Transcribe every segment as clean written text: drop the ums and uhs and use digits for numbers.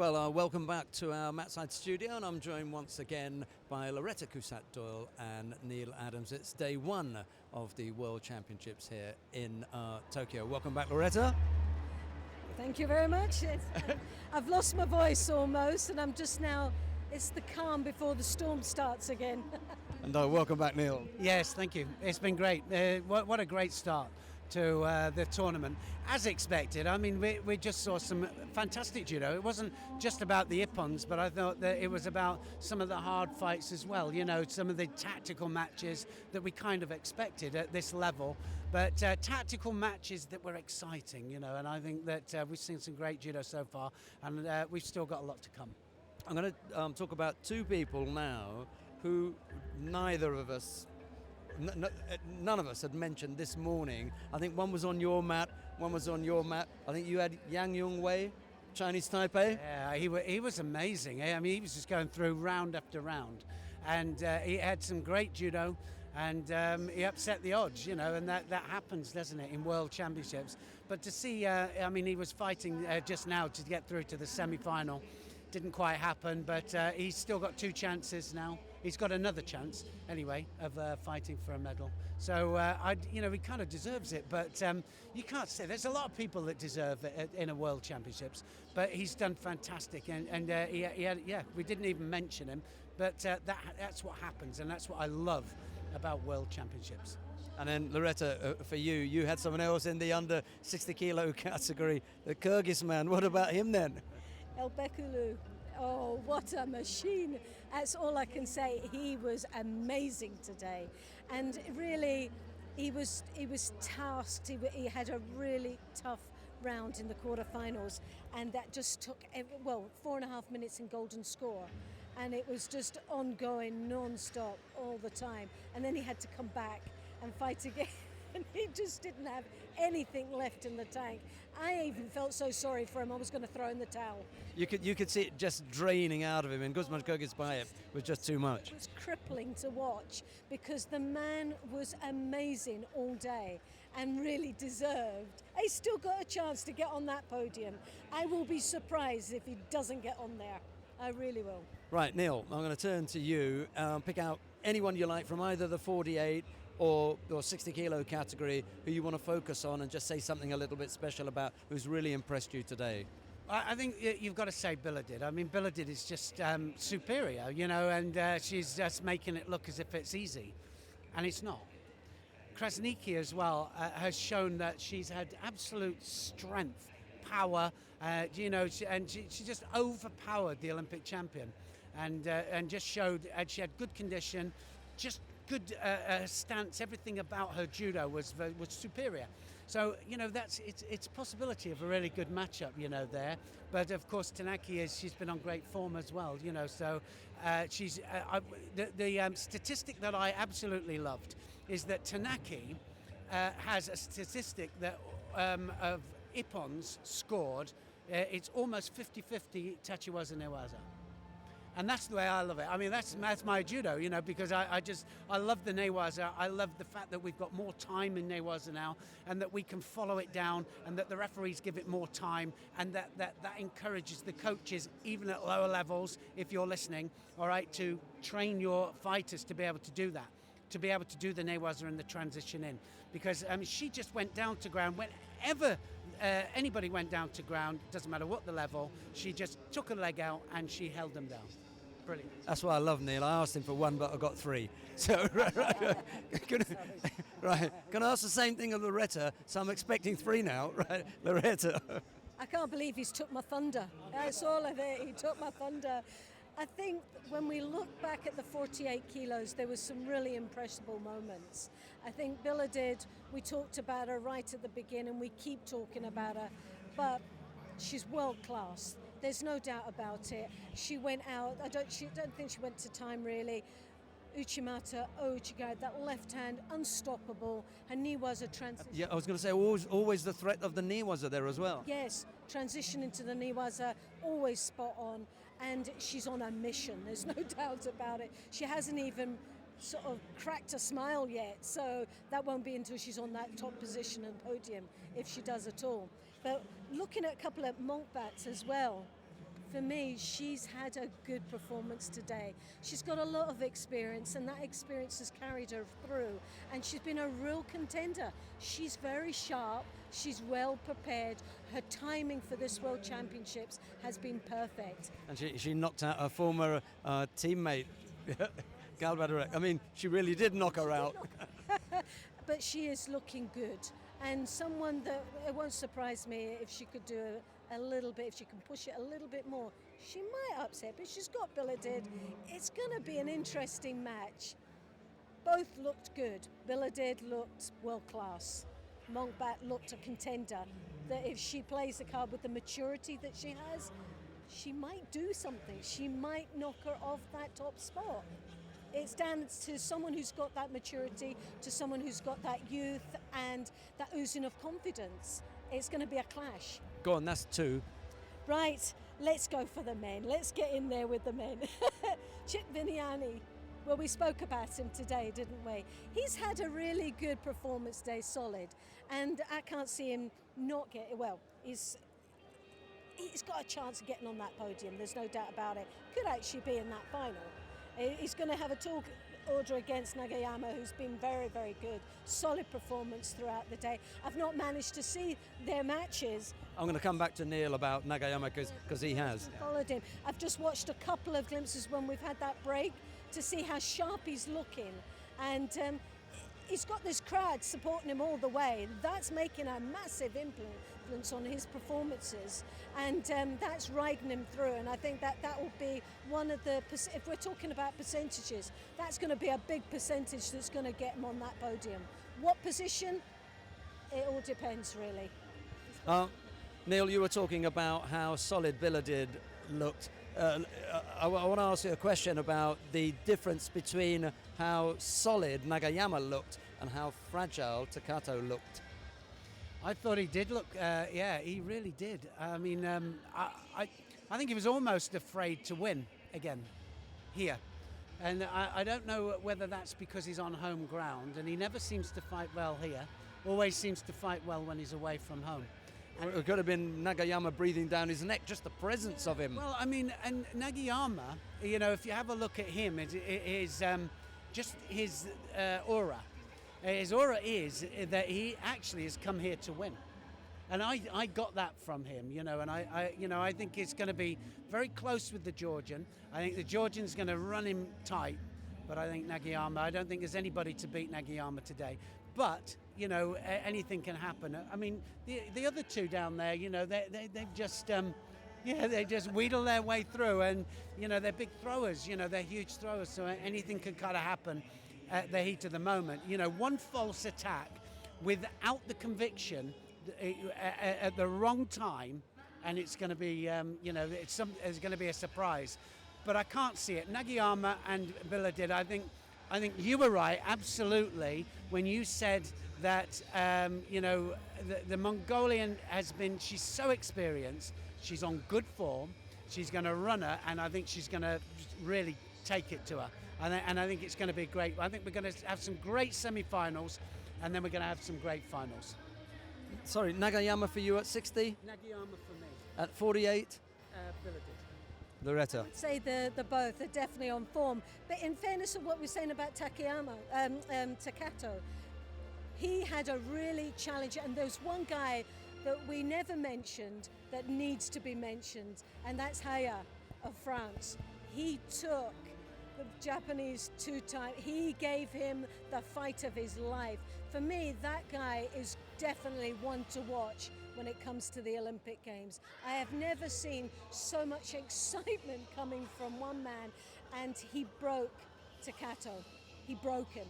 Well, welcome back to our Matside studio, and I'm joined once again by Loretta Cusat-Doyle and Neil Adams. It's day one of the World Championships here in Tokyo. Welcome back, Loretta. Thank you very much. I've lost my voice almost, and I'm just now, it's the calm before the storm starts again. And welcome back, Neil. Yes, thank you. It's been great. What a great start to the tournament. As expected, I mean, we just saw some fantastic judo. It wasn't just about the ippons, but I thought that it was about some of the hard fights as well. You know, some of the tactical matches that we kind of expected at this level, but tactical matches that were exciting, you know, and I think that we've seen some great judo so far, and we've still got a lot to come. I'm going to talk about two people now who neither of us none of us had mentioned this morning. I think one was on your mat, one was on your mat. I think you had Yang Yung Wei, Chinese Taipei. Yeah, he was amazing. I mean, he was just going through round after round, and he had some great judo, and he upset the odds, you know, and that happens, doesn't it, in World Championships. But to see, I mean, he was fighting just now to get through to the semi-final. Didn't quite happen, but he's still got two chances now. He's got another chance, anyway, of fighting for a medal. So, he kind of deserves it, but you can't say. There's a lot of people that deserve it in a World Championships, but he's done fantastic, and we didn't even mention him, but that's what happens, and that's what I love about World Championships. And then, Loretta, for you had someone else in the under 60 kilo category, the Kyrgyz man. What about him then? El Bekulu. Oh, what a machine. That's all I can say. He was amazing today. And really, he was tasked. He had a really tough round in the quarterfinals. And that just took, 4.5 minutes in golden score. And it was just ongoing, non-stop, all the time. And then he had to come back and fight again. And he just didn't have anything left in the tank. I even felt so sorry for him, I was going to throw in the towel. You could see it just draining out of him, and Guzman Kyrgyzbayev was just too much. It was crippling to watch because the man was amazing all day and really deserved. He's still got a chance to get on that podium. I will be surprised if he doesn't get on there. I really will. Right, Neil, I'm going to turn to you. Pick out anyone you like from either the 48 or 60 kilo category who you want to focus on, and just say something a little bit special about who's really impressed you today. I think you've got to say Billedid. I mean, Billedid is just superior, you know, and she's just making it look as if it's easy, and it's not. Krasniki as well has shown that she's had absolute strength, power, she just overpowered the Olympic champion, and just showed she had good condition, just good stance. Everything about her judo was superior. So, you know, it's a possibility of a really good matchup, you know, there. But of course, she's been on great form as well, you know. So she's the statistic that I absolutely loved is that Tanaki has a statistic that of ippons scored. It's almost 50-50 tachiwaza newaza. And that's the way I love it. I mean, that's my judo, you know, because I love the newaza. I love the fact that we've got more time in newaza now, and that we can follow it down, and that the referees give it more time, and that encourages the coaches, even at lower levels, if you're listening, all right, to train your fighters to be able to do that, to be able to do the newaza and the transition in. Because she just went down to ground. Whenever anybody went down to ground, doesn't matter what the level, she just took a leg out and she held them down. Brilliant. That's what I love, Neil. I asked him for one, but I got three. So, right. Can I ask the same thing of Loretta? So I'm expecting three now, right? Loretta. I can't believe he's took my thunder. That's all of it. He took my thunder. I think when we look back at the 48 kilos, there was some really impressible moments. I think Billedid, we talked about her right at the beginning, we keep talking about her, but she's world class. There's no doubt about it. She went out, I don't think she went to time really. Uchimata, Uchigai, that left hand, unstoppable. Her knee was a transition. Yeah, I was going to say always the threat of the knee was there as well. Yes, transition into the knee was always spot on, and she's on a mission. There's no doubt about it. She hasn't even sort of cracked a smile yet, so that won't be until she's on that top position and podium, if she does at all. But looking at a couple of monk bats as well, for me, she's had a good performance today. She's got a lot of experience, and that experience has carried her through, and she's been a real contender. She's very sharp, she's well prepared, her timing for this World Championships has been perfect. And she knocked out her former teammate, Gal Badarek. I mean, she really did knock her out. But she is looking good, and someone that it won't surprise me if she could do a little bit, if she can push it a little bit more. She might upset, but she's got Billedid. It's going to be an interesting match. Both looked good. Billedid looked world class. Monkbat looked a contender. That if she plays the card with the maturity that she has, she might do something. She might knock her off that top spot. It's down to someone who's got that maturity, to someone who's got that youth and that oozing of confidence. It's going to be a clash. Go on, that's 2. Right, let's go for the men. Let's get in there with the men. Chip Vignani. Well, we spoke about him today, didn't we? He's had a really good performance today, solid. And I can't see him not get, well, he's got a chance of getting on that podium, there's no doubt about it. Could actually be in that final. He's going to have a talk order against Nagayama, who's been very, very good. Solid performance throughout the day. I've not managed to see their matches. I'm going to come back to Neil about Nagayama because he has. Followed him. I've just watched a couple of glimpses when we've had that break to see how sharp he's looking. And he's got this crowd supporting him all the way. That's making a massive influence on his performances, and that's riding him through. And I think that will be one of the, if we're talking about percentages, that's going to be a big percentage that's going to get him on that podium. What position? It all depends, really. Neil, you were talking about how solid Billedid looked. I want to ask you a question about the difference between how solid Nagayama looked and how fragile Takato looked. I thought he did look, yeah, he really did. I mean, I think he was almost afraid to win again here. And I don't know whether that's because he's on home ground, and he never seems to fight well here. Always seems to fight well when he's away from home. It could have been Nagayama breathing down his neck, just the presence of him. Well, I mean, and Nagayama, you know, if you have a look at him, just his aura. His aura is that he actually has come here to win. And I got that from him, you know, and I think it's going to be very close with the Georgian. I think the Georgian's going to run him tight, but I think Nagayama, I don't think there's anybody to beat Nagayama today. But, you know, anything can happen. I mean, the other two down there, you know, they've just, they just wheedle their way through, and, you know, they're big throwers, you know, they're huge throwers, so anything can kind of happen at the heat of the moment. You know, one false attack without the conviction at the wrong time, and it's going to be, you know, it's going to be a surprise. But I can't see it. Nagayama and Billedid, I think you were right, absolutely, when you said that, you know, the Mongolian she's so experienced, she's on good form, she's going to run her, and I think she's going to really take it to her. And I think it's going to be great. I think we're going to have some great semi-finals, and then we're going to have some great finals. Sorry, Nagayama for you at 60? Nagayama for me. At 48? Billedid. Loretta. I would say the both are definitely on form. But in fairness of what we're saying about Takato, he had a really challenging, and there's one guy that we never mentioned that needs to be mentioned, and that's Haya of France. He took the Japanese two-time, he gave him the fight of his life. For me, that guy is definitely one to watch when it comes to the Olympic Games. I have never seen so much excitement coming from one man, and he broke Takato. He broke him,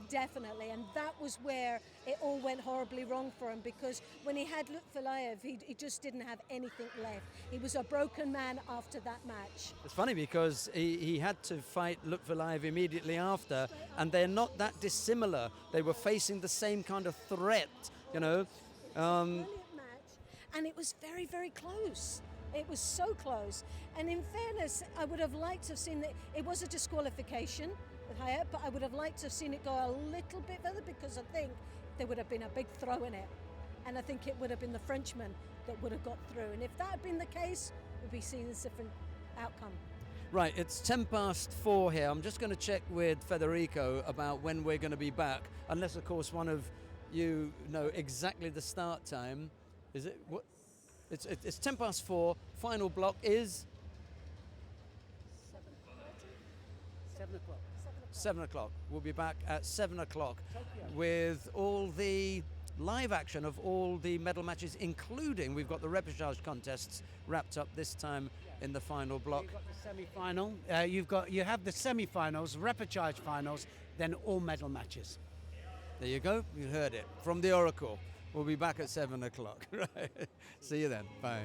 definitely, and that was where it all went horribly wrong for him, because when he had Lutfilayev, he just didn't have anything left. He was a broken man after that match. It's funny because he had to fight Lutfilayev immediately after, and they're not that dissimilar. They were facing the same kind of threat, you know. Brilliant match, and it was very, very close. It was so close. And in fairness, I would have liked to have seen that it was a disqualification with Hayat, but I would have liked to have seen it go a little bit further, because I think there would have been a big throw in it. And I think it would have been the Frenchman that would have got through. And if that had been the case, we'll be seeing a different outcome. Right, it's 4:10 here. I'm just going to check with Federico about when we're going to be back, unless, of course, one of you know exactly the start time. Is it? What? It's 4:10. Final block is 7 o'clock. 7 o'clock. We'll be back at 7 o'clock with all the live action of all the medal matches, including we've got the repechage contests wrapped up this time in the final block. You've got the semi-final. You have the semi-finals, repechage finals, then all medal matches. There you go. You heard it from the Oracle. We'll be back at 7 o'clock. Right. See you then. Bye.